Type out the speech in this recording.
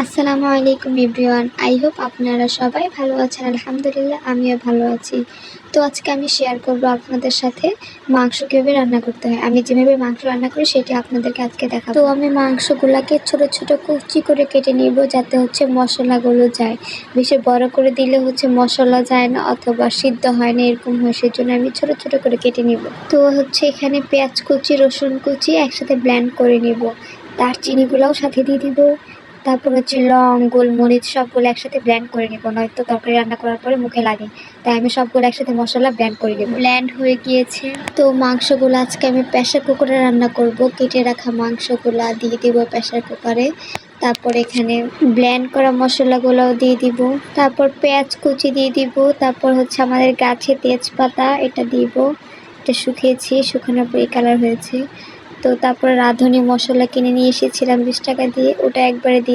আসসালামু আলাইকুম everyone. I hope আপনারা সবাই ভালো আছেন। আলহামদুলিল্লাহ আমিও ভালো আছি। তো আজকে আমি শেয়ার করব আপনাদের সাথে মাংস কীভাবে রান্না করতে হয়। আমি যেভাবে মাংস রান্না করি সেটি আপনাদেরকে আজকে দেখাবো। তো আমি মাংসগুলোকে ছোট ছোট কুচি করে কেটে নিব, যাতে মশলাগুলো যায়। বেশি বড় করে দিলে মশলা যায় না অথবা সিদ্ধ হয় না, এরকম হয়। সেজন্য আমি ছোট ছোট করে কেটে নিব। তো এখানে পেঁয়াজ কুচি, রসুন কুচি একসাথে ব্লেন্ড করে নিব। দারচিনিগুলোও সাথে দিয়ে দিব। তারপর লং, গোলমরিচ সবগুলো একসাথে ব্লেন্ড করে নেব, নয়তো তরকারি রান্না করার পরে মুখে লাগে। তাই আমি সবগুলো একসাথে মশলা ব্লেন্ড করে নেব। ব্লেন্ড হয়ে গিয়েছে। তো মাংসগুলো আজকে আমি প্রেসার কুকারে রান্না করব। কেটে রাখা মাংসগুলো দিয়ে দিব প্রেসার কুকারে। তারপর এখানে ব্লেন্ড করা মশলাগুলোও দিয়ে দিব। তারপর পেঁয়াজ কুচি দিয়ে দিব। তারপর আমাদের গাছে তেজপাতা, এটা দিব। এটা শুকিয়েছি, শুকানোর পর এই কালার হয়েছে। তো তারপর রাঁধুনি মশলা কিনে নিয়ে এসেছিলাম 20 টাকা দিয়ে, ওটা একবারে দিয়ে